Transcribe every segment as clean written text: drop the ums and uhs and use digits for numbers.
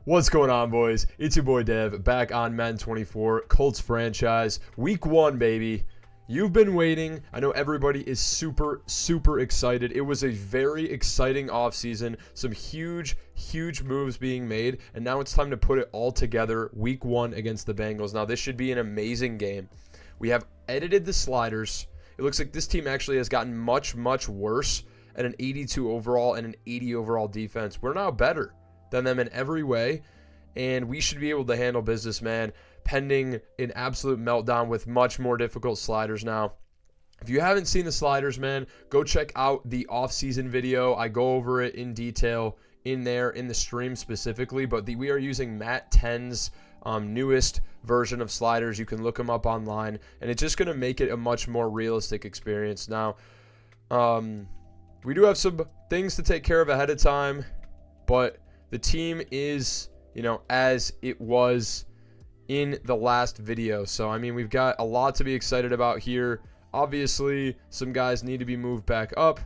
What's going on, boys? It's your boy Dev, back on Madden 24, Colts franchise. Week 1, baby. You've been waiting. I know everybody is super excited. It was a very exciting offseason. Some huge moves being made. And now it's time to put it all together. Week 1 against the Bengals. Now, this should be an amazing game. We have edited the sliders. It looks like this team actually has gotten much worse at an 82 overall and an 80 overall defense. We're now better than them in every way, and we should be able to handle business, man, pending an absolute meltdown with much more difficult sliders now. If you haven't seen the sliders, man, go check out the off-season video. I go over it in detail in there in the stream specifically, but we are using Matt 10's newest version of sliders. You can look them up online, and it's just going to make it a much more realistic experience. Now, we do have some things to take care of ahead of time, but the team is, as it was in the last video. So, I mean, we've got a lot to be excited about here. Obviously, some guys need to be moved back up.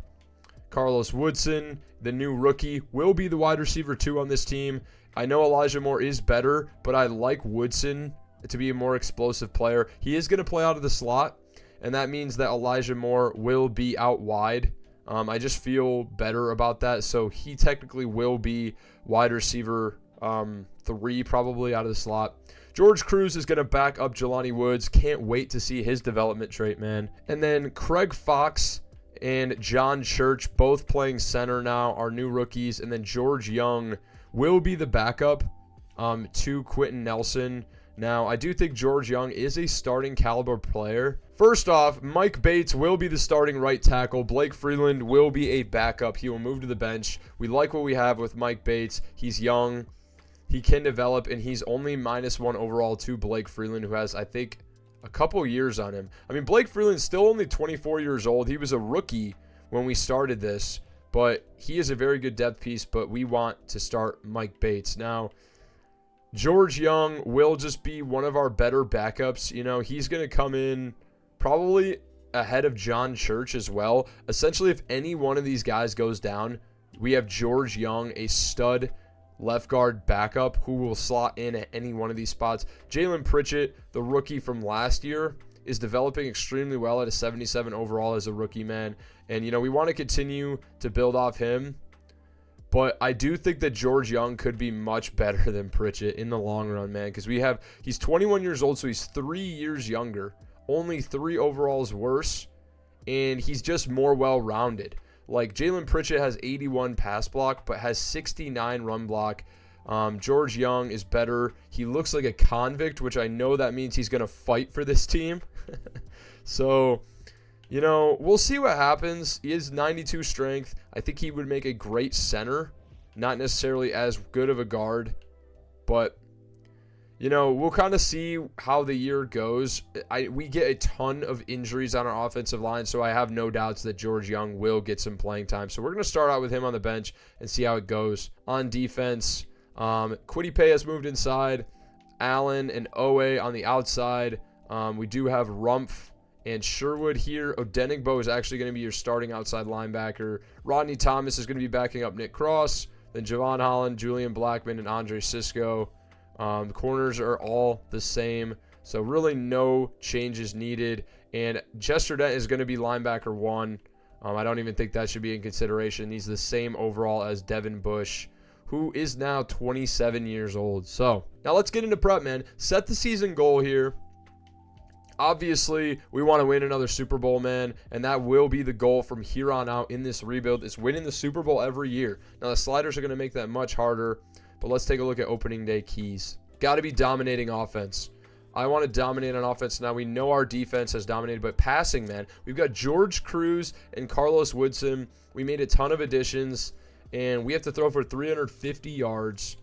Carlos Woodson, the new rookie, will be the wide receiver 2 on this team. I know Elijah Moore is better, but I like Woodson to be a more explosive player. He is going to play out of the slot, and that means that Elijah Moore will be out wide. I just feel better about that. So he technically will be wide receiver 3 probably out of the slot. George Cruz is going to back up Jelani Woods. Can't wait to see his development trait, man. And then Craig Fox and John Church both playing center now, our new rookies. And then George Young will be the backup to Quentin Nelson. Now, I do think George Young is a starting caliber player. First off, Mike Bates will be the starting right tackle. Blake Freeland will be a backup. He will move to the bench. We like what we have with Mike Bates. He's young. He can develop, and he's only -1 overall to Blake Freeland, who has, I think, a couple years on him. I mean, Blake Freeland's still only 24 years old. He was a rookie when we started this, but he is a very good depth piece, but we want to start Mike Bates. Now, George Young will just be one of our better backups. He's going to come in probably ahead of John Church as well. Essentially, if any one of these guys goes down, we have George Young, a stud left guard backup who will slot in at any one of these spots. Jalen Pritchett, the rookie from last year, is developing extremely well at a 77 overall as a rookie, man. And, we want to continue to build off him. But I do think that George Young could be much better than Pritchett in the long run, man. Because he's 21 years old, so he's 3 years younger. Only 3 overalls worse. And he's just more well-rounded. Like, Jalen Pritchett has 81 pass block, but has 69 run block. George Young is better. He looks like a convict, which I know that means he's going to fight for this team. So, we'll see what happens. He is 92 strength. I think he would make a great center. Not necessarily as good of a guard. But, we'll kind of see how the year goes. We get a ton of injuries on our offensive line, so I have no doubts that George Young will get some playing time. So we're going to start out with him on the bench and see how it goes. On defense, Kwity Paye has moved inside. Allen and Owe on the outside. We do have Rumpf and Sherwood here. Odenigbo is actually going to be your starting outside linebacker. Rodney Thomas is going to be backing up Nick Cross. Then Javon Holland, Julian Blackman, and Andre Sisco. The corners are all the same, so really no changes needed. And Chester Dent is going to be linebacker 1. I don't even think that should be in consideration. He's the same overall as Devin Bush, who is now 27 years old. So now let's get into prep, man. Set the season goal here. Obviously, we want to win another Super Bowl, man, and that will be the goal from here on out in this rebuild. It's winning the Super Bowl every year. Now, the sliders are going to make that much harder, but let's take a look at opening day keys. Got to be dominating offense. I want to dominate on offense. Now, we know our defense has dominated, but passing, man, we've got George Cruz and Carlos Woodson. We made a ton of additions, and we have to throw for 350 yards.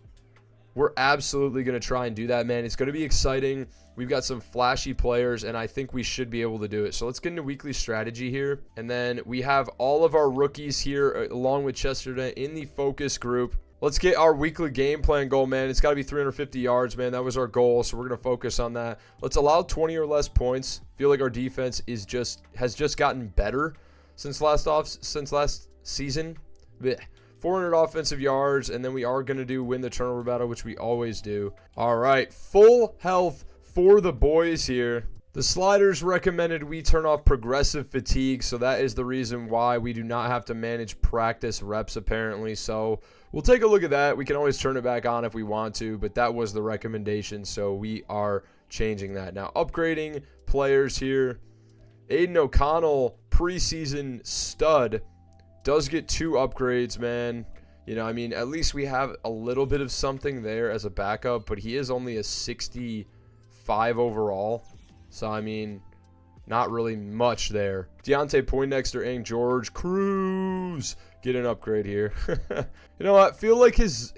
We're absolutely going to try and do that, man. It's going to be exciting. We've got some flashy players, and I think we should be able to do it. So let's get into weekly strategy here. And then we have all of our rookies here, along with Chester Dent, in the focus group. Let's get our weekly game plan goal, man. It's got to be 350 yards, man. That was our goal, so we're going to focus on that. Let's allow 20 or less points. Feel like our defense has just gotten better since last season. Blech. 400 offensive yards, and then we are going to do win the turnover battle, which we always do. All right, full health for the boys here. The sliders recommended we turn off progressive fatigue, so that is the reason why we do not have to manage practice reps apparently. So we'll take a look at that. We can always turn it back on if we want to, but that was the recommendation, so we are changing that. Now, upgrading players here. Aiden O'Connell, preseason stud, does get 2 upgrades, man. You know, I mean, at least we have a little bit of something there as a backup, but he is only a 65 overall. So, I mean, not really much there. Deontay Poindexter and George Cruz get an upgrade here. You know what? I feel like his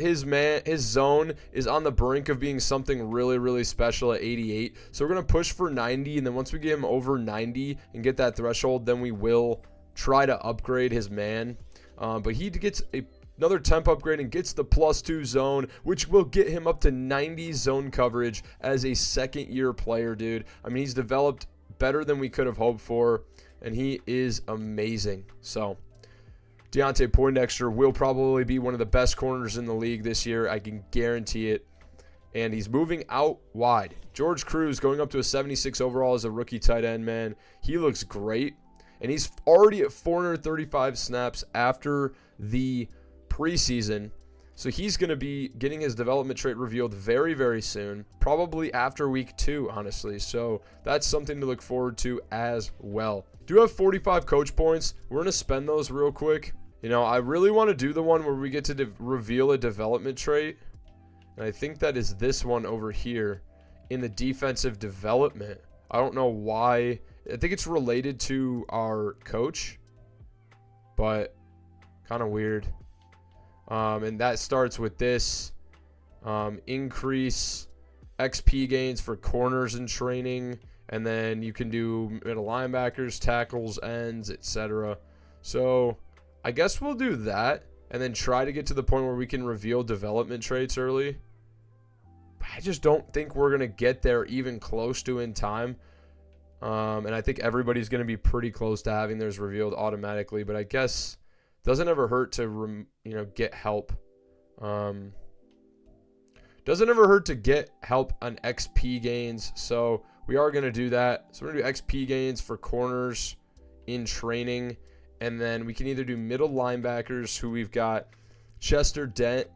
zone is on the brink of being something really, really special at 88. So we're going to push for 90, and then once we get him over 90 and get that threshold, then we will try to upgrade his man. But he gets another temp upgrade and gets the +2 zone, which will get him up to 90 zone coverage as a second-year player, dude. I mean, he's developed better than we could have hoped for, and he is amazing. So Deontay Poindexter will probably be one of the best corners in the league this year. I can guarantee it. And he's moving out wide. George Cruz going up to a 76 overall as a rookie tight end, man. He looks great. And he's already at 435 snaps after the preseason. So he's going to be getting his development trait revealed very, very soon. Probably after week 2, honestly. So that's something to look forward to as well. Do have 45 coach points. We're going to spend those real quick. You know, I really want to do the one where we get to reveal a development trait. And I think that is this one over here in the defensive development. I don't know why. I think it's related to our coach, but kind of weird. And that starts with this. Increase XP gains for corners in training. And then you can do middle linebackers, tackles, ends, etc. So I guess we'll do that. And then try to get to the point where we can reveal development traits early. I just don't think we're going to get there even close to in time. And I think everybody's going to be pretty close to having theirs revealed automatically. But I guess doesn't ever hurt to, get help. Doesn't ever hurt to get help on XP gains. So we are going to do that. So we're going to do XP gains for corners in training. And then we can either do middle linebackers, who we've got Chester Dent.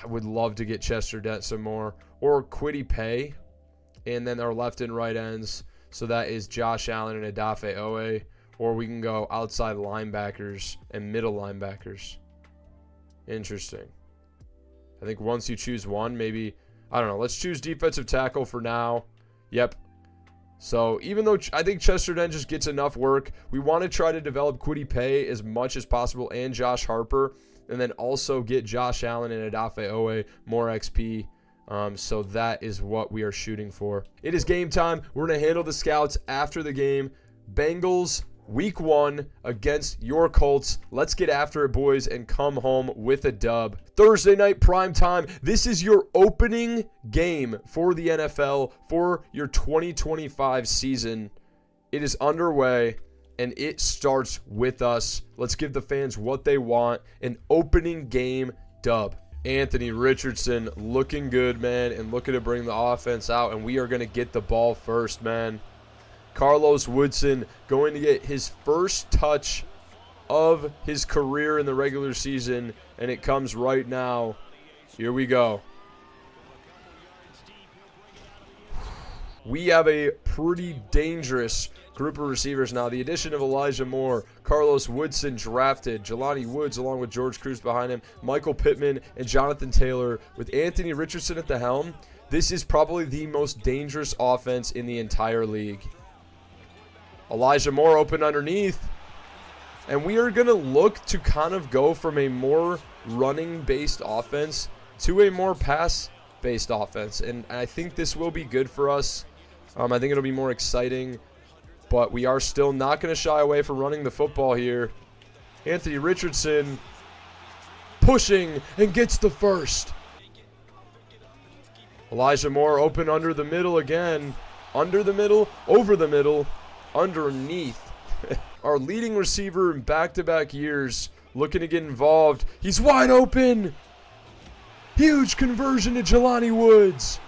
I would love to get Chester Dent some more. Or Kwity Paye. And then our left and right ends. So that is Josh Allen and Odafe Owe. Or we can go outside linebackers and middle linebackers. Interesting. I think once you choose one, maybe, I don't know. Let's choose defensive tackle for now. Yep. So even though I think Chester Dent just gets enough work, we want to try to develop Kwity Paye as much as possible and Josh Harper. And then also get Josh Allen and Odafe Owe more XP. So that is what we are shooting for. It is game time. We're going to handle the scouts after the game. Bengals, week 1 against your Colts. Let's get after it, boys, and come home with a dub. Thursday night prime time. This is your opening game for the NFL for your 2025 season. It is underway, and it starts with us. Let's give the fans what they want. An opening game dub. Anthony Richardson looking good, man, and looking to bring the offense out, and we are going to get the ball first, man. Carlos Woodson going to get his first touch of his career in the regular season, and it comes right now. Here we go. We have a pretty dangerous group of receivers now. The addition of Elijah Moore, Carlos Woodson drafted, Jelani Woods along with George Cruz behind him, Michael Pittman, and Jonathan Taylor with Anthony Richardson at the helm. This is probably the most dangerous offense in the entire league. Elijah Moore open underneath. And we are going to look to kind of go from a more running-based offense to a more pass-based offense. And I think this will be good for us. I think it'll be more exciting. But we are still not going to shy away from running the football here. Anthony Richardson pushing and gets the first. Elijah Moore open under the middle again. Under the middle, over the middle, underneath. Our leading receiver in back-to-back years looking to get involved. He's wide open. Huge conversion to Jelani Woods.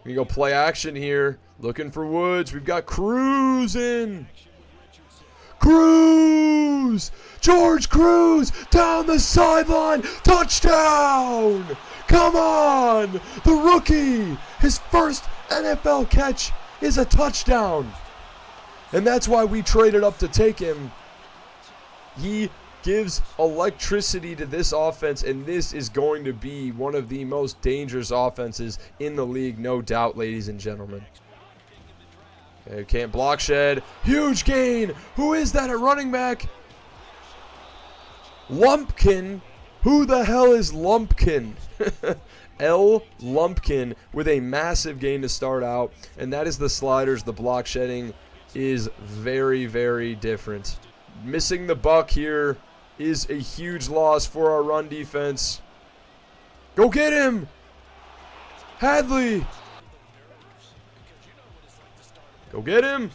We go play action here. Looking for Woods. We've got Cruz in. Cruz! George Cruz down the sideline. Touchdown! Come on! The rookie! His first NFL catch is a touchdown. And that's why we traded up to take him. He gives electricity to this offense, and this is going to be one of the most dangerous offenses in the league, no doubt, ladies and gentlemen. Okay, can't block shed. Huge gain. Who is that at running back? Lumpkin. Who the hell is Lumpkin? L. Lumpkin with a massive gain to start out, and that is the sliders. The block shedding is very, very different. Missing the buck here is a huge loss for our run defense. Go get him! Hadley! Go get him!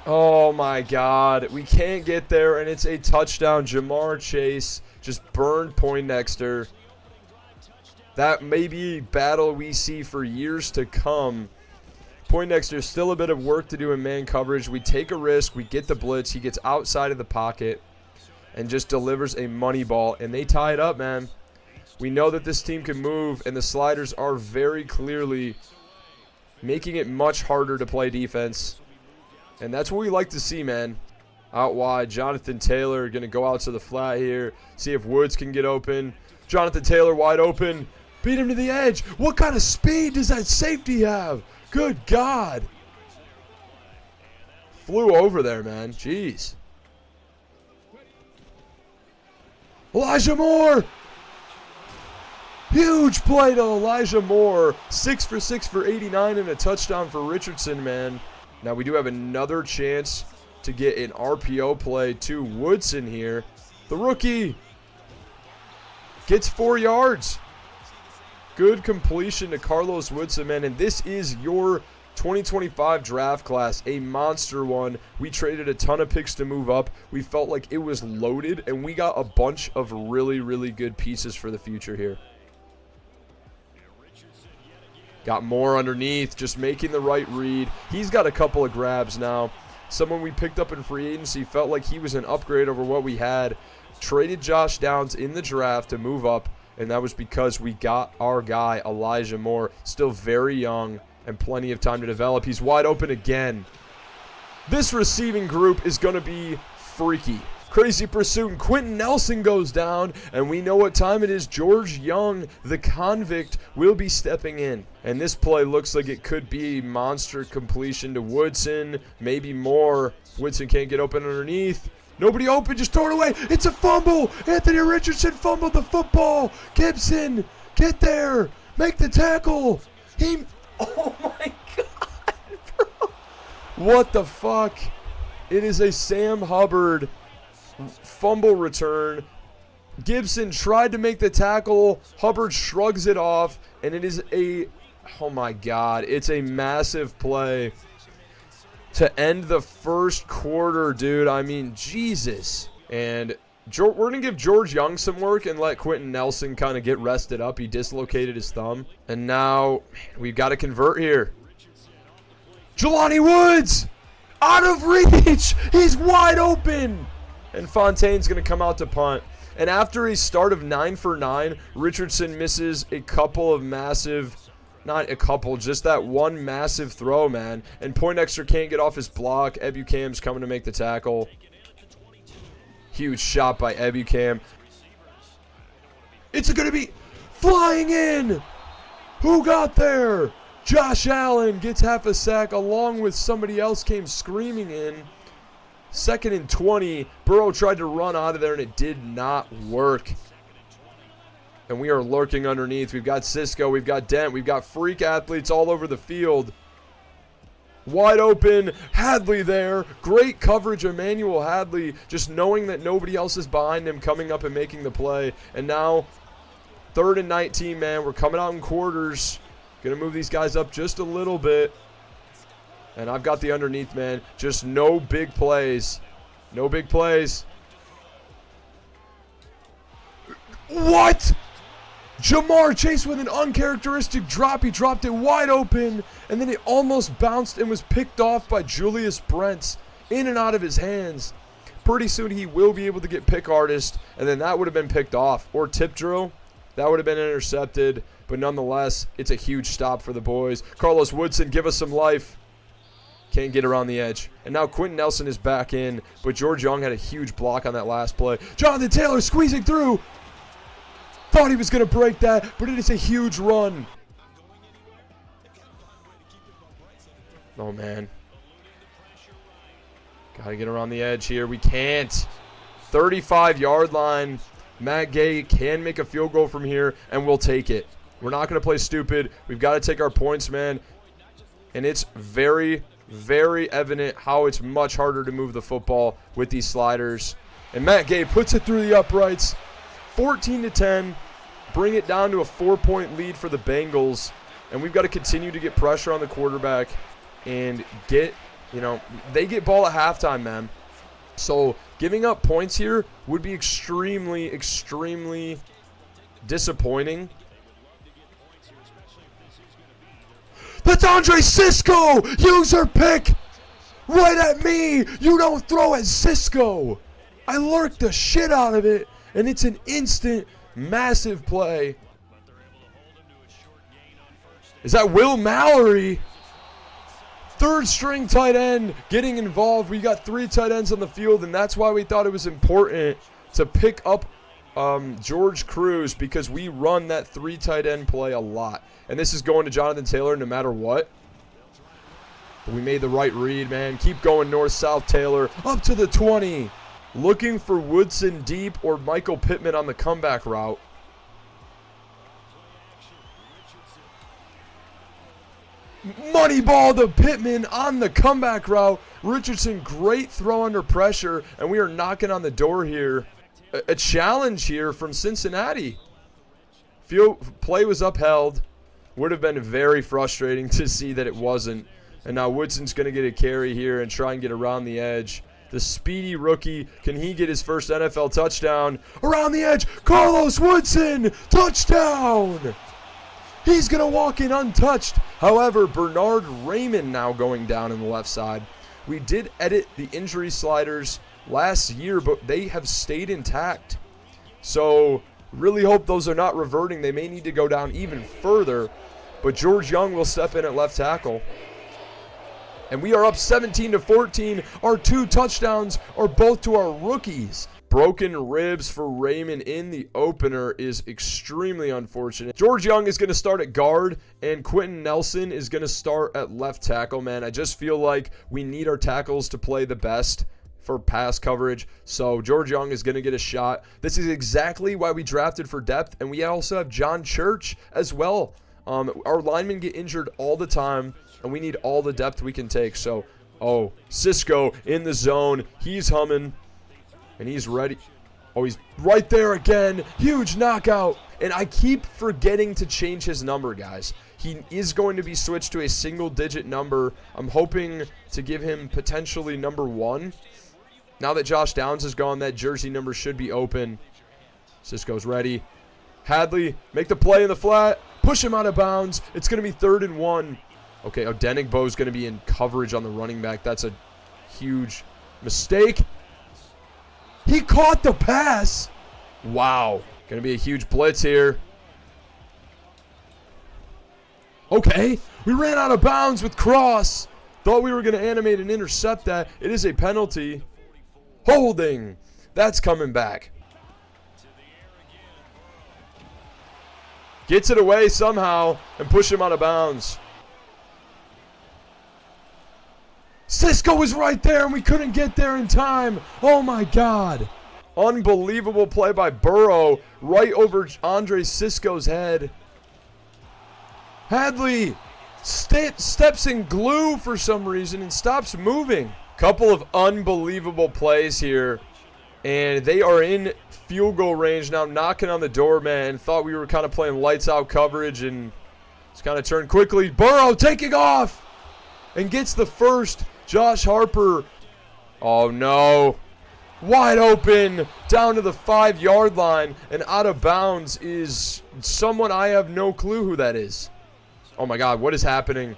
Oh my God. We can't get there, and it's a touchdown. Jamar Chase just burned Poindexter. That may be a battle we see for years to come. Poindexter, still a bit of work to do in man coverage. We take a risk. We get the blitz. He gets outside of the pocket and just delivers a money ball. And they tie it up, man. We know that this team can move, and the sliders are very clearly making it much harder to play defense. And that's what we like to see, man. Out wide, Jonathan Taylor going to go out to the flat here. See if Woods can get open. Jonathan Taylor wide open. Beat him to the edge. What kind of speed does that safety have? Good God. Flew over there, man. Jeez. Elijah Moore. Huge play to Elijah Moore. 6 for 6 for 89 and a touchdown for Richardson, man. Now we do have another chance to get an RPO play to Woodson here. The rookie gets 4 yards. Good completion to Carlos Woodson, man. And this is your 2025 draft class, a monster one. We traded a ton of picks to move up. We felt like it was loaded, and we got a bunch of really, really good pieces for the future here. Got Moore underneath, just making the right read. He's got a couple of grabs now. Someone we picked up in free agency, felt like he was an upgrade over what we had. Traded Josh Downs in the draft to move up, and that was because we got our guy, Elijah Moore, still very young and plenty of time to develop. He's wide open again. This receiving group is going to be freaky. Crazy pursuit, and Quentin Nelson goes down, and we know what time it is. George Young, the convict, will be stepping in. And this play looks like it could be monster completion to Woodson, maybe more. Woodson can't get open underneath. Nobody open, just throw it away. It's a fumble. Anthony Richardson fumbled the football. Gibson, get there. Make the tackle. Oh my God, bro. What the fuck? It is a Sam Hubbard fumble return. Gibson tried to make the tackle. Hubbard shrugs it off, and it is oh my God, it's a massive play to end the first quarter, dude. I mean, Jesus. And we're going to give George Young some work and let Quentin Nelson kind of get rested up. He dislocated his thumb. And now we've got to convert here. Jelani Woods! Out of reach! He's wide open! And Fontaine's going to come out to punt. And after a start of 9 for 9, Richardson misses a couple of massive, not a couple, just that one massive throw, man. And Poindexter can't get off his block. Ebukam's coming to make the tackle. Huge shot by Ebukam. It's going to be flying in. Who got there? Josh Allen gets half a sack along with somebody else came screaming in. 2nd and 20. Burrow tried to run out of there, and it did not work. And we are lurking underneath. We've got Cisco. We've got Dent. We've got freak athletes all over the field. Wide open. Hadley there. Great coverage, Emmanuel Hadley. Just knowing that nobody else is behind him, coming up and making the play. And now, 3rd and 19, man. We're coming out in quarters. Going to move these guys up just a little bit. And I've got the underneath, man. Just no big plays. No big plays. What? Jamar Chase with an uncharacteristic drop. He dropped it wide open, and then it almost bounced and was picked off by Julius Brents in and out of his hands. Pretty soon he will be able to get pick artist, and then that would have been picked off. Or tip drill. That would have been intercepted, but nonetheless, it's a huge stop for the boys. Carlos Woodson, give us some life. Can't get around the edge. And now Quentin Nelson is back in, but George Young had a huge block on that last play. Jonathan Taylor squeezing through. Thought he was going to break that, but it is a huge run. Oh, man. Got to get around the edge here. We can't. 35-yard line. Matt Gay can make a field goal from here, and we'll take it. We're not going to play stupid. We've got to take our points, man. And it's very, very evident how it's much harder to move the football with these sliders. And Matt Gay puts it through the uprights. 14-10. Bring it down to a 4-point lead for the Bengals. And we've got to continue to get pressure on the quarterback and get, they get ball at halftime, man. So giving up points here would be extremely, extremely disappointing. That's Andre Cisco! User pick! Right at me! You don't throw at Cisco! I lurked the shit out of it, and it's an instant, massive play. Is that Will Mallory? Third string tight end getting involved. We got 3 tight ends on the field, and that's why we thought it was important to pick up George Cruz, because we run that 3 tight end play a lot. And this is going to Jonathan Taylor no matter what. But we made the right read, man. Keep going north-south, Taylor. Up to the 20. Looking for Woodson deep or Michael Pittman on the comeback route. Money ball to Pittman on the comeback route. Richardson, great throw under pressure, and we are knocking on the door here. A challenge here from Cincinnati. Play was upheld. Would have been very frustrating to see that it wasn't. And now Woodson's going to get a carry here and try and get around the edge. The speedy rookie, can he get his first NFL touchdown? Around the edge, Carlos Woodson, touchdown! He's going to walk in untouched. However, Bernard Raymond now going down in the left side. We did edit the injury sliders last year, but they have stayed intact. So, really hope those are not reverting. They may need to go down even further. But George Young will step in at left tackle. And we are up 17-14. Our 2 touchdowns are both to our rookies. Broken ribs for Raymond in the opener is extremely unfortunate. George Young is going to start at guard, and Quentin Nelson is going to start at left tackle, man. I just feel like we need our tackles to play the best for pass coverage. So George Young is going to get a shot. This is exactly why we drafted for depth, and we also have John Church as well. Our linemen get injured all the time, and we need all the depth we can take. So, Cisco in the zone. He's humming. And he's ready. Oh, he's right there again. Huge knockout. And I keep forgetting to change his number, guys. He is going to be switched to a single-digit number. I'm hoping to give him potentially number 1. Now that Josh Downs is gone, that jersey number should be open. Cisco's ready. Hadley, make the play in the flat. Push him out of bounds. It's going to be 3rd and 1. Okay, Odenigbo's going to be in coverage on the running back. That's a huge mistake. He caught the pass. Wow. Going to be a huge blitz here. Okay. We ran out of bounds with Cross. Thought we were going to animate and intercept that. It is a penalty. Holding. That's coming back. Gets it away somehow and push him out of bounds. Cisco was right there, and we couldn't get there in time. Oh, my God. Unbelievable play by Burrow right over Andre Cisco's head. Hadley steps in glue for some reason and stops moving. Couple of unbelievable plays here, and they are in field goal range now, knocking on the door, man. Thought we were kind of playing lights out coverage, and it's kind of turned quickly. Burrow taking off. and gets the first. Josh Harper. Oh, no. Wide open down to the 5-yard line and out of bounds is someone I have no clue who that is. Oh, my God. What is happening?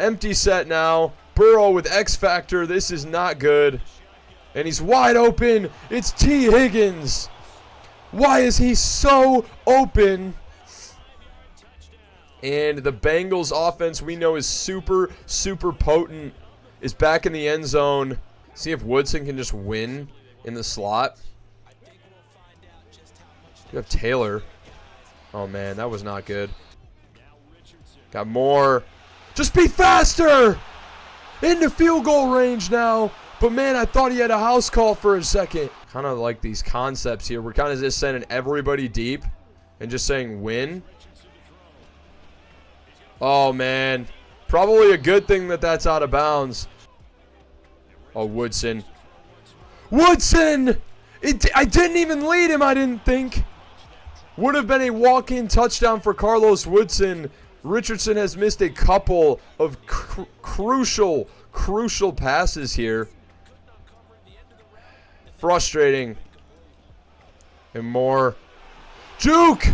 Empty set now. Burrow with X Factor. This is not good. And he's wide open. It's T. Higgins. Why is he so open? And the Bengals offense we know is super, super potent. Is back in the end zone. See if Woodson can just win in the slot. You have Taylor. Oh, man, that was not good. Got more. Just be faster! Into field goal range now. But, man, I thought he had a house call for a second. Kind of like these concepts here. We're kind of just sending everybody deep and just saying win. Oh, man. Probably a good thing that that's out of bounds. Oh, Woodson. Woodson! I didn't even lead him, I didn't think. Would have been a walk-in touchdown for Carlos Woodson. Richardson has missed a couple of crucial passes here. Frustrating. And more. Juke!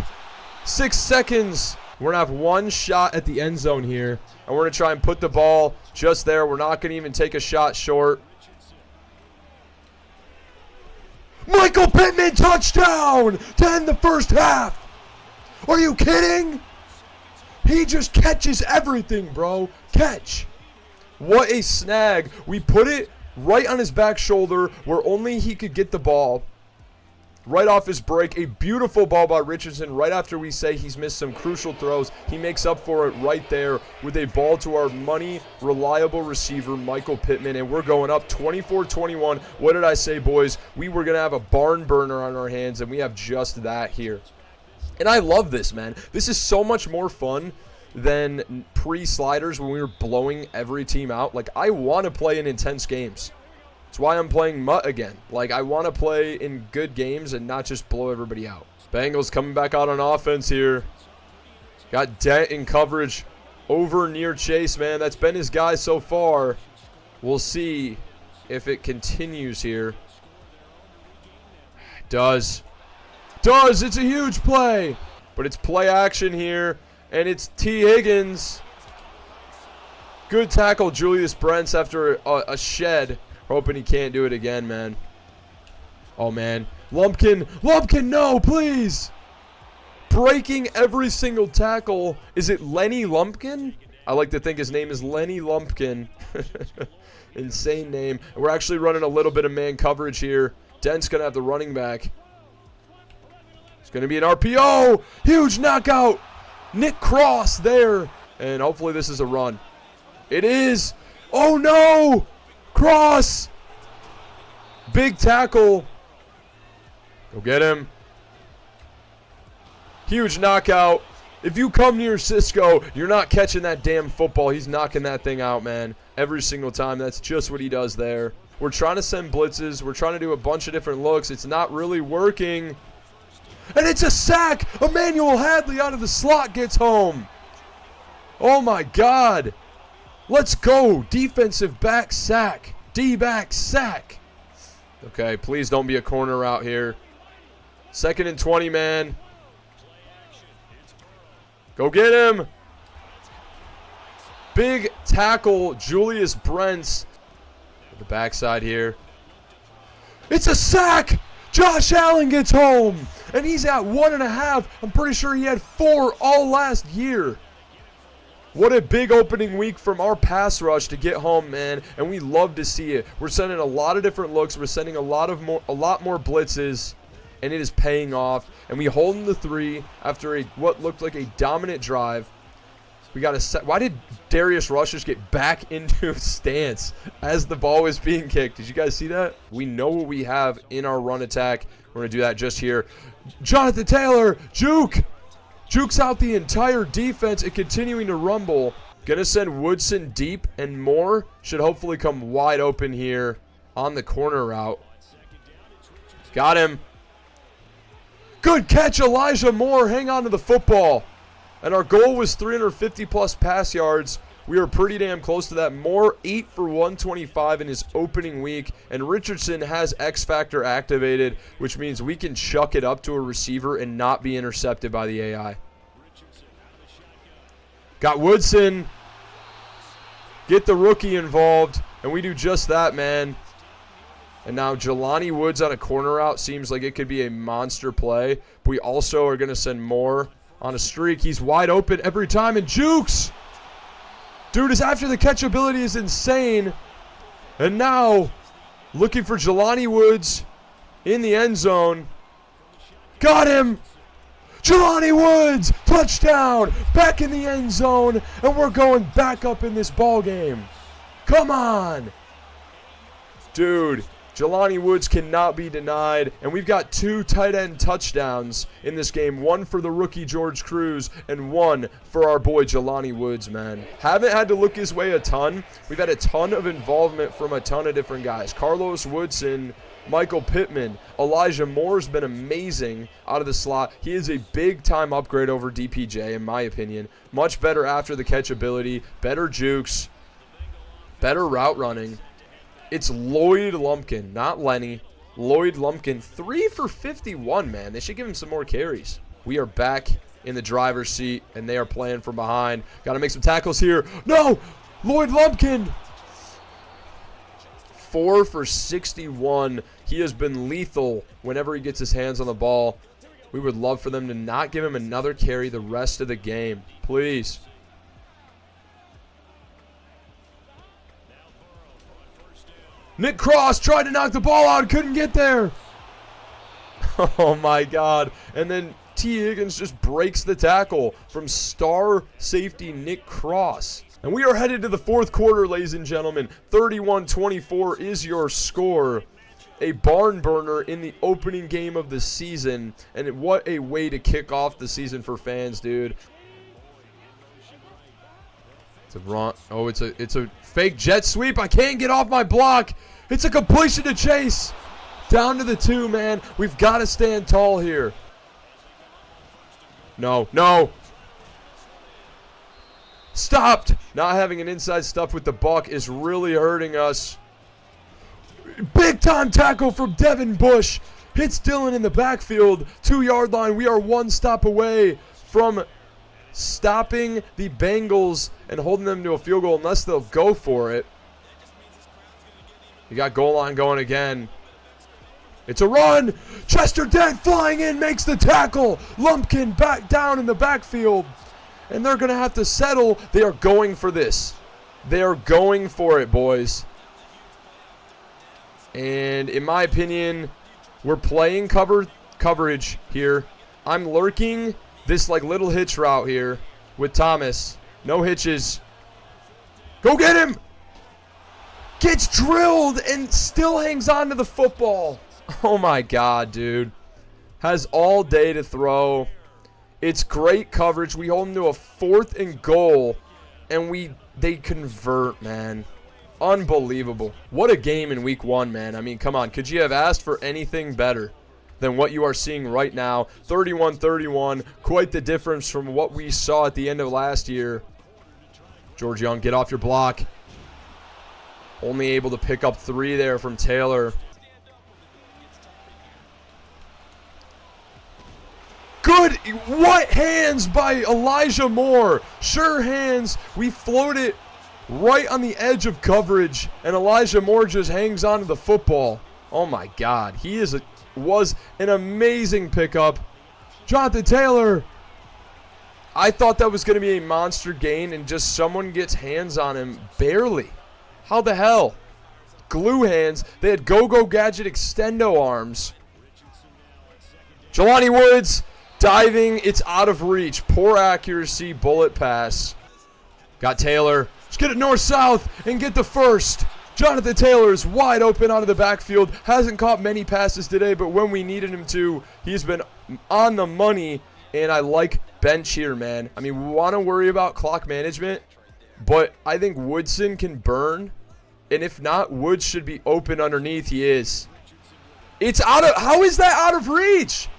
6 seconds. We're going to have one shot at the end zone here. And we're going to try and put the ball just there. We're not going to even take a shot short. Michael Pittman touchdown to end the first half. Are you kidding? He just catches everything, bro. Catch. What a snag. We put it right on his back shoulder where only he could get the ball. Right off his break, a beautiful ball by Richardson right after we say he's missed some crucial throws. He makes up for it right there with a ball to our money, reliable receiver, Michael Pittman, and we're going up 24-21. What did I say, boys? We were going to have a barn burner on our hands, and we have just that here. And I love this, man. This is so much more fun than pre-sliders when we were blowing every team out. Like, I want to play in intense games. That's why I'm playing Mutt again. Like, I want to play in good games and not just blow everybody out. Bengals coming back out on offense here. Got Dent in coverage over near Chase, man. That's been his guy so far. We'll see if it continues here. Does. It's a huge play. But it's play action here. And it's T. Higgins. Good tackle, Julius Brents, after a shed. Hoping he can't do it again, man. Oh, man. Lumpkin, no, please. Breaking every single tackle. Is it Lenny Lumpkin? I like to think his name is Lenny Lumpkin. Insane name. And we're actually running a little bit of man coverage here. Dent's going to have the running back. It's going to be an RPO. Huge knockout. Nick Cross there. And hopefully this is a run. It is. Oh, no. Cross. Big tackle. Go get him. Huge knockout. If you come near Cisco, you're not catching that damn football. He's knocking that thing out, man. Every single time. That's just what he does there. We're trying to send blitzes. We're trying to do a bunch of different looks. It's not really working. And it's a sack. Emmanuel Hadley out of the slot gets home. Oh, my God. Let's go. Defensive back sack. D-back sack. Okay, please don't be a corner out here. 2nd and 20, man. Go get him. Big tackle, Julius Brents. The backside here. It's a sack. Josh Allen gets home. And he's at 1.5. I'm pretty sure he had 4 all last year. What a big opening week from our pass rush to get home, man, and we love to see it. We're sending a lot of different looks. We're sending a lot more blitzes, and it is paying off. And we hold in the 3 after what looked like a dominant drive. We got a set. Why did Darius Rush just get back into stance as the ball was being kicked? Did you guys see that? We know what we have in our run attack. We're going to do that just here. Jonathan Taylor, juke. Jukes out the entire defense and continuing to rumble. Gonna send Woodson deep and more. Should hopefully come wide open here on the corner route. Got him. Good catch, Elijah Moore. Hang on to the football. And our goal was 350 plus pass yards. We are pretty damn close to that. Moore 8 for 125 in his opening week, and Richardson has X Factor activated, which means we can chuck it up to a receiver and not be intercepted by the AI. Got Woodson. Get the rookie involved, and we do just that, man. And now Jelani Woods on a corner route seems like it could be a monster play. But we also are going to send Moore on a streak. He's wide open every time, and jukes. Dude, his after the catch ability is insane. And now, looking for Jelani Woods in the end zone. Got him. Jelani Woods, touchdown, back in the end zone, and we're going back up in this ball game. Come on. Dude, Jelani Woods cannot be denied, and we've got 2 tight end touchdowns in this game, one for the rookie George Cruz and one for our boy Jelani Woods, man. Haven't had to look his way a ton. We've had a ton of involvement from a ton of different guys. Carlos Woodson, Michael Pittman, Elijah Moore's been amazing out of the slot. He is a big-time upgrade over DPJ, in my opinion. Much better after the catch ability, better jukes, better route running. It's Lloyd Lumpkin, not Lenny. Lloyd Lumpkin, 3 for 51, man. They should give him some more carries. We are back in the driver's seat, and they are playing from behind. Got to make some tackles here. No! Lloyd Lumpkin! 4 for 61. He has been lethal whenever he gets his hands on the ball. We would love for them to not give him another carry the rest of the game. Please. Nick Cross tried to knock the ball out, couldn't get there. Oh my God. And then T. Higgins just breaks the tackle from star safety Nick Cross. And we are headed to the fourth quarter, ladies and gentlemen. 31-24 is your score. A barn burner in the opening game of the season. And what a way to kick off the season for fans, dude. It's a run. Oh, it's a fake jet sweep. I can't get off my block. It's a completion to Chase. Down to the 2, man. We've got to stand tall here. No, no. Stopped. Not having an inside stuff with the buck is really hurting us. Big time tackle from Devin Bush. Hits Dylan in the backfield. 2-yard line. We are 1 stop away from stopping the Bengals and holding them to a field goal unless they'll go for it. You got goal line going again. It's a run. Chester Dent flying in, makes the tackle. Lumpkin back down in the backfield. And they're going to have to settle. They are going for this. They are going for it, boys. And in my opinion, we're playing coverage here. I'm lurking this like little hitch route here with Thomas. No hitches. Go get him. Gets drilled and still hangs on to the football. Oh my God, dude. Has all day to throw. It's great coverage. We hold them to a 4th and goal, and they convert, man. Unbelievable. What a game in week 1, man. I mean, come on. Could you have asked for anything better than what you are seeing right now? 31-31. Quite the difference from what we saw at the end of last year. George Young, get off your block. Only able to pick up 3 there from Taylor. Good. What hands by Elijah Moore. Sure hands. We float it right on the edge of coverage, and Elijah Moore just hangs on to the football. Oh, my God. He was an amazing pickup. Jonathan Taylor. I thought that was going to be a monster gain, and just someone gets hands on him barely. How the hell? Glue hands. They had Go-Go Gadget extendo arms. Jelani Woods diving. It's out of reach. Poor accuracy. Bullet pass. Got Taylor. Let's get it north-south and get the first. Jonathan Taylor is wide open out of the backfield. Hasn't caught many passes today, but when we needed him to, he's been on the money. And I like bench here, man. I mean, we want to worry about clock management, but I think Woodson can burn. And if not, Woods should be open underneath. He is. It's out of... How is that out of reach?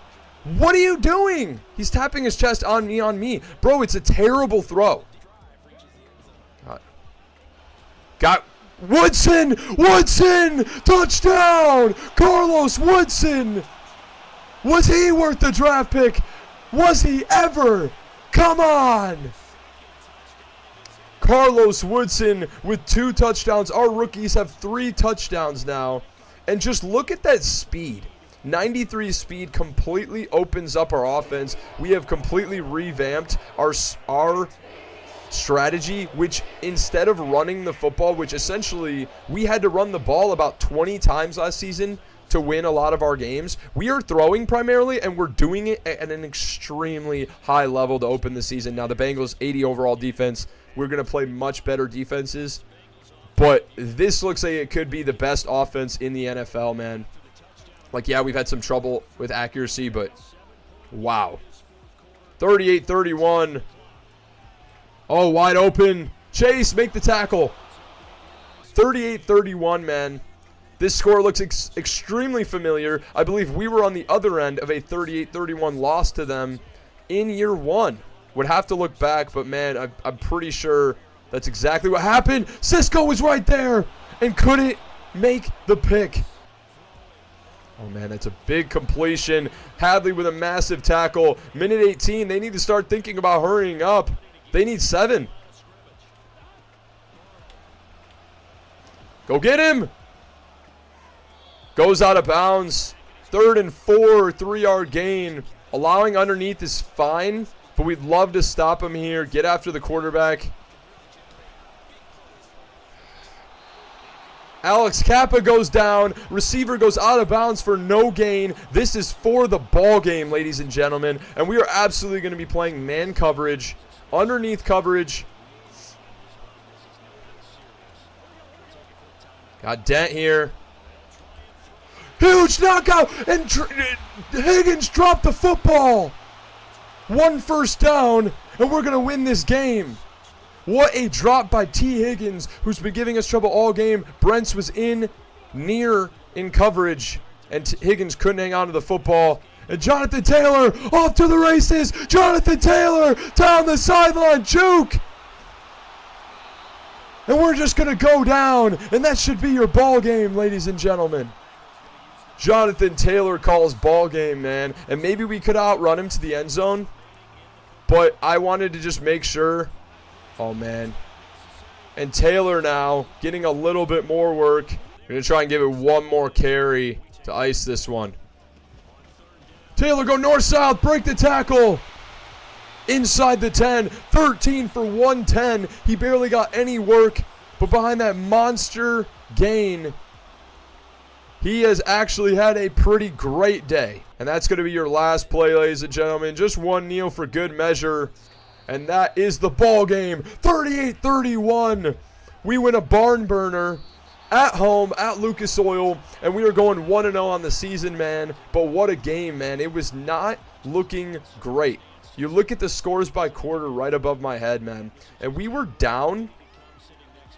What are you doing? He's tapping his chest on me. Bro, it's a terrible throw. Got Woodson! Woodson! Touchdown! Carlos Woodson! Was he worth the draft pick? Was he ever? Come on! Carlos Woodson with 2 touchdowns. Our rookies have 3 touchdowns now. And just look at that speed. 93 speed completely opens up our offense. We have completely revamped our strategy, which instead of running the football, which essentially we had to run the ball about 20 times last season to win a lot of our games, we are throwing primarily, and we're doing it at an extremely high level to open the season. Now, the Bengals, 80 overall defense. We're going to play much better defenses, but this looks like it could be the best offense in the NFL, man. Like, yeah, we've had some trouble with accuracy, but wow. 38-31. Oh, wide open. Chase, make the tackle. 38-31, man. This score looks extremely familiar. I believe we were on the other end of a 38-31 loss to them in year 1. Would have to look back, but, man, I'm pretty sure that's exactly what happened. Cisco was right there and couldn't make the pick. Oh, man, that's a big completion. Hadley with a massive tackle. Minute 18, they need to start thinking about hurrying up. They need 7. Go get him. Goes out of bounds. 3rd and 4, 3-yard gain. Allowing underneath is fine, but we'd love to stop him here. Get after the quarterback. Alex Kappa goes down. Receiver goes out of bounds for no gain. This is for the ball game, ladies and gentlemen. And we are absolutely going to be playing man coverage, underneath coverage. Got Dent here. Huge knockout. And Higgins dropped the football. 1 first down, and we're going to win this game. What a drop by T. Higgins, who's been giving us trouble all game. Brents was near in coverage, and Higgins couldn't hang on to the football. And Jonathan Taylor off to the races. Jonathan Taylor down the sideline, juke. And we're just going to go down, and that should be your ball game, ladies and gentlemen. Jonathan Taylor calls ball game, man. And maybe we could outrun him to the end zone, but I wanted to just make sure. Oh, man. And Taylor now getting a little bit more work. We're going to try and give it one more carry to ice this one. Taylor go north-south, break the tackle. Inside the 10, 13 for 110. He barely got any work, but behind that monster gain, he has actually had a pretty great day. And that's going to be your last play, ladies and gentlemen. Just one kneel for good measure. And that is the ball game. 38-31. We win a barn burner at home at Lucas Oil. And we are going 1-0 on the season, man. But what a game, man. It was not looking great. You look at the scores by quarter right above my head, man. And we were down,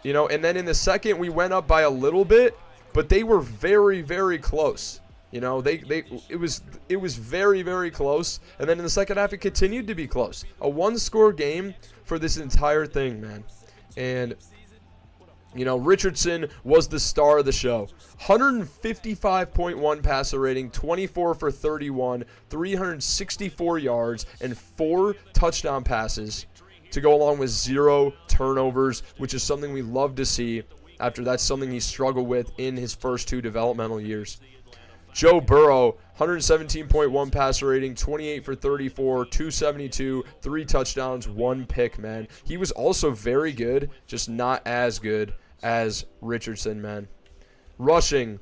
you know, and then in the second we went up by a little bit. But they were very, very close. You know, it was very, very close. And then in the second half, it continued to be close. A 1-score game for this entire thing, man. And, you know, Richardson was the star of the show. 155.1 passer rating, 24 for 31, 364 yards, and 4 touchdown passes to go along with 0 turnovers, which is something we love to see after that's something he struggled with in his first 2 developmental years. Joe Burrow, 117.1 passer rating, 28 for 34, 272, 3 touchdowns, 1 pick, man. He was also very good, just not as good as Richardson, man. Rushing,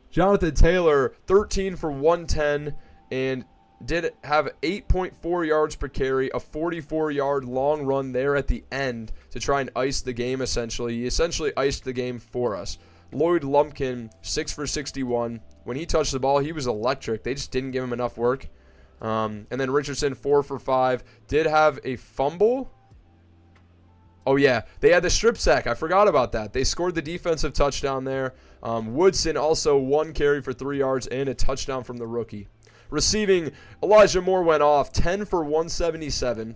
Jonathan Taylor, 13 for 110, and did have 8.4 yards per carry, a 44-yard long run there at the end to try and ice the game, essentially. He essentially iced the game for us. Lloyd Lumpkin, 6 for 61. When he touched the ball, he was electric. They just didn't give him enough work. And then Richardson, 4 for 5. Did have a fumble. Oh, yeah. They had the strip sack. I forgot about that. They scored the defensive touchdown there. Woodson also 1 carry for 3 yards and a touchdown from the rookie. Receiving, Elijah Moore went off, 10 for 177.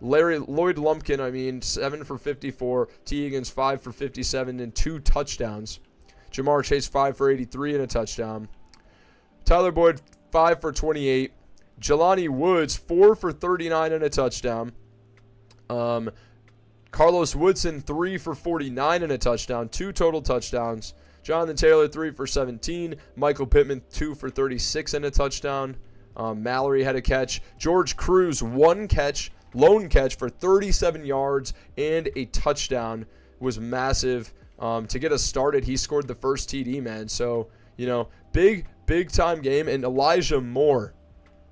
Lloyd Lumpkin, 7 for 54. T. Higgins, 5 for 57 and 2 touchdowns. Jamar Chase, 5 for 83 and a touchdown. Tyler Boyd, 5 for 28. Jelani Woods, 4 for 39 and a touchdown. Carlos Woodson, 3 for 49 and a touchdown. 2 total touchdowns. Jonathan Taylor, 3 for 17. Michael Pittman, 2 for 36 and a touchdown. Mallory had a catch. George Cruz, 1 catch. Lone catch for 37 yards and a touchdown. Was massive. To get us started, he scored the first TD, man. So, big time game. And Elijah Moore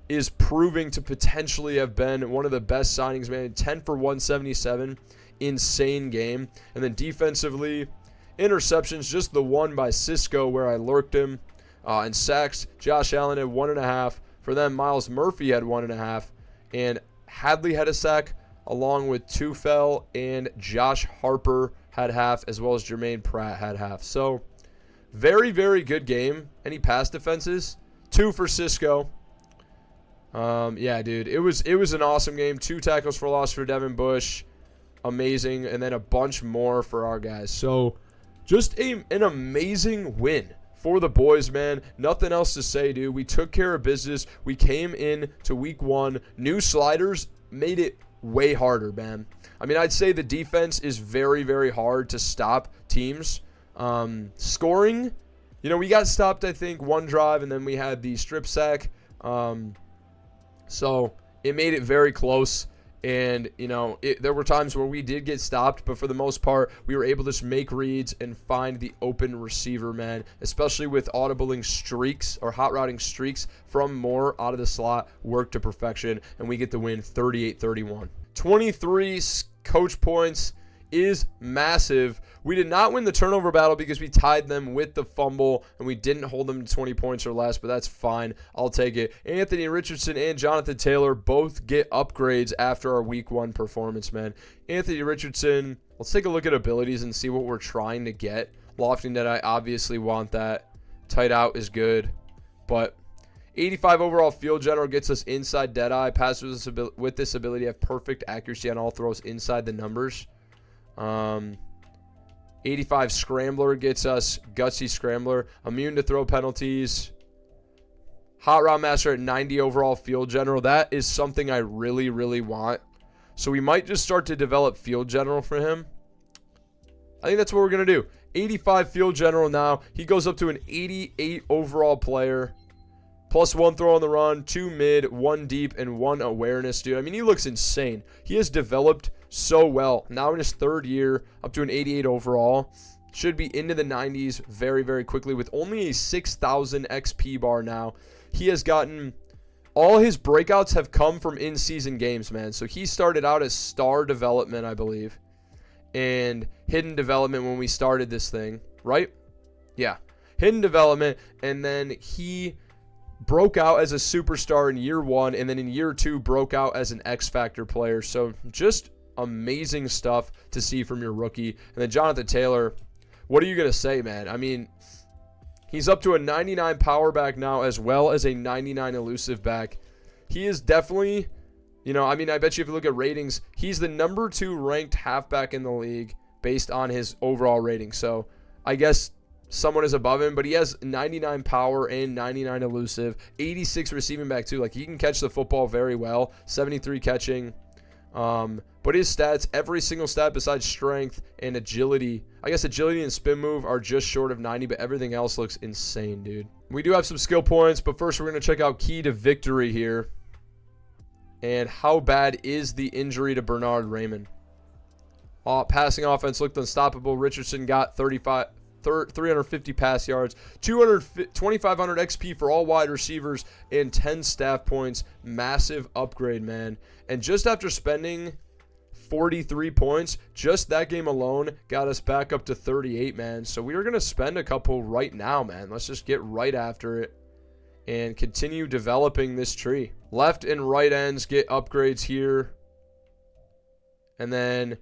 is proving to potentially have been one of the best signings, man. 10 for 177. Insane game. And then defensively, interceptions, just the one by Cisco where I lurked him. And sacks, Josh Allen had 1.5. For them, Miles Murphy had 1.5. And Hadley had a sack, along with Tufel and Josh Harper had half, as well as Jermaine Pratt had half. So, very, very good game. Any pass defenses? 2 for Cisco. Yeah, dude, it was an awesome game. 2 tackles for loss for Devin Bush. Amazing. And then a bunch more for our guys. So, just an amazing win for the boys, man. Nothing else to say, dude. We took care of business. We came in to week 1. New sliders made it way harder, man. I'd say the defense is very, very hard to stop teams. Scoring, we got stopped, I think, 1 drive, and then we had the strip sack. So it made it very close. And, there were times where we did get stopped, but for the most part, we were able to just make reads and find the open receiver, man, especially with audibling streaks or hot routing streaks from Moore out of the slot, work to perfection, and we get the win 38-31. 23 coach points is massive. We did not win the turnover battle because we tied them with the fumble and we didn't hold them to 20 points or less, but that's fine. I'll take it. Anthony Richardson and Jonathan Taylor both get upgrades after our week 1 performance, man. Anthony Richardson, let's take a look at abilities and see what we're trying to get. Lofting that I obviously want that. Tight out is good, but 85 overall field general gets us inside deadeye. Passers with this ability have perfect accuracy on all throws inside the numbers. 85 scrambler gets us gutsy scrambler. Immune to throw penalties. Hot route master at 90 overall field general. That is something I really, really want. So we might just start to develop field general for him. I think that's what we're going to do. 85 field general now. He goes up to an 88 overall player. Plus 1 throw on the run, 2 mid, 1 deep, and 1 awareness, dude. He looks insane. He has developed so well. Now in his 3rd year, up to an 88 overall. Should be into the 90s very, very quickly with only a 6,000 XP bar now. He has gotten... all his breakouts have come from in-season games, man. So he started out as star development, I believe. And hidden development when we started this thing, right? Yeah. Hidden development, and then he broke out as a superstar in year 1, and then in year 2 broke out as an X-Factor player. So just amazing stuff to see from your rookie. And then Jonathan Taylor, what are you going to say, man? He's up to a 99 power back now as well as a 99 elusive back. He is definitely, I bet you if you look at ratings, he's the number 2 ranked halfback in the league based on his overall rating. So I guess someone is above him, but he has 99 power and 99 elusive, 86 receiving back too. He can catch the football very well, 73 catching. But his stats, every single stat besides strength and agility, I guess agility and spin move are just short of 90, but everything else looks insane, dude. We do have some skill points, but first we're going to check out key to victory here. And how bad is the injury to Bernard Raymond? Passing offense looked unstoppable. Richardson got 350 pass yards, 2,500 XP for all wide receivers, and 10 staff points. Massive upgrade, man. And just after spending 43 points, just that game alone got us back up to 38, man. So we are going to spend a couple right now, man. Let's just get right after it and continue developing this tree. Left and right ends get upgrades here. And then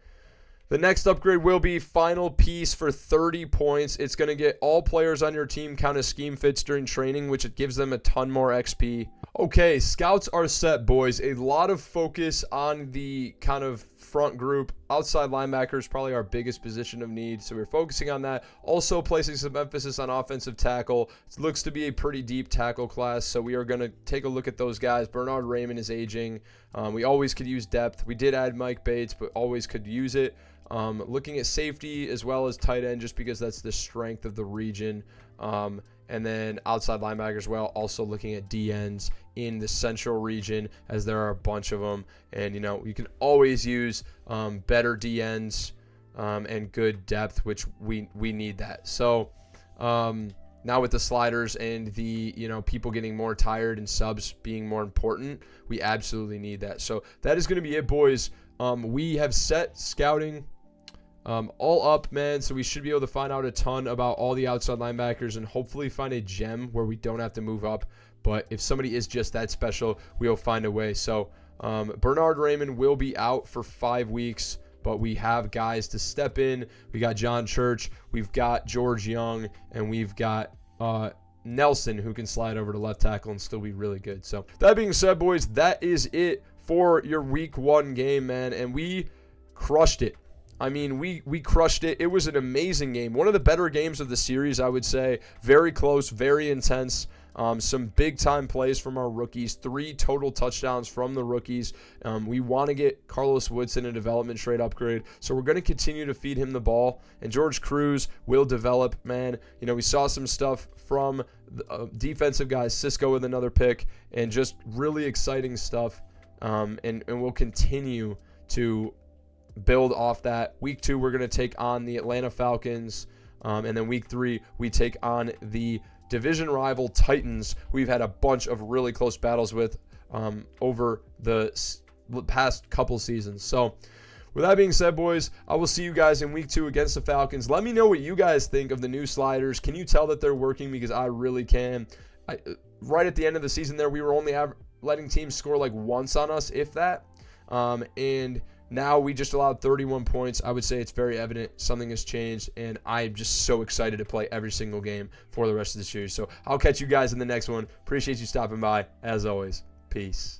the next upgrade will be final piece for 30 points. It's going to get all players on your team count as scheme fits during training, which it gives them a ton more XP. Okay, scouts are set, boys. A lot of focus on the kind of front group. Outside linebacker is probably our biggest position of need, so we're focusing on that. Also placing some emphasis on offensive tackle. It looks to be a pretty deep tackle class, so we are going to take a look at those guys. Bernard Raymond is aging. We always could use depth. We did add Mike Bates, but always could use it. Looking at safety as well as tight end, just because that's the strength of the region. And then outside linebackers as well, also looking at DNs in the central region, as there are a bunch of them. And, you know, you can always use better DNs and good depth, which we need that. So now with the sliders and the, you know, people getting more tired and subs being more important, we absolutely need that. So that is going to be it, boys. We have set scouting all up, man, so we should be able to find out a ton about all the outside linebackers and hopefully find a gem where we don't have to move up. But if somebody is just that special, we'll find a way. So Bernard Raymond will be out for 5 weeks, but we have guys to step in. We got John Church, we've got George Young, and we've got Nelson, who can slide over to left tackle and still be really good. So that being said, boys, that is it for your week 1 game, man, and we crushed it. I mean, we crushed it. It was an amazing game. One of the better games of the series, I would say. Very close, very intense. Some big-time plays from our rookies. 3 total touchdowns from the rookies. We want to get Carlos Woodson a development trade upgrade, so we're going to continue to feed him the ball. And George Cruz will develop, man. You know, we saw some stuff from defensive guys, Cisco with another pick, and just really exciting stuff. And we'll continue to build off that. Week 2, we're going to take on the Atlanta Falcons. And then week 3, we take on the division rival Titans. We've had a bunch of really close battles with over the past couple seasons. So with that being said, boys, I will see you guys in week 2 against the Falcons. Let me know what you guys think of the new sliders. Can you tell that they're working? Because I really can. Right at the end of the season there, we were only letting teams score like once on us, if that. And now we just allowed 31 points. I would say it's very evident something has changed, and I'm just so excited to play every single game for the rest of the series. So I'll catch you guys in the next one. Appreciate you stopping by. As always, peace.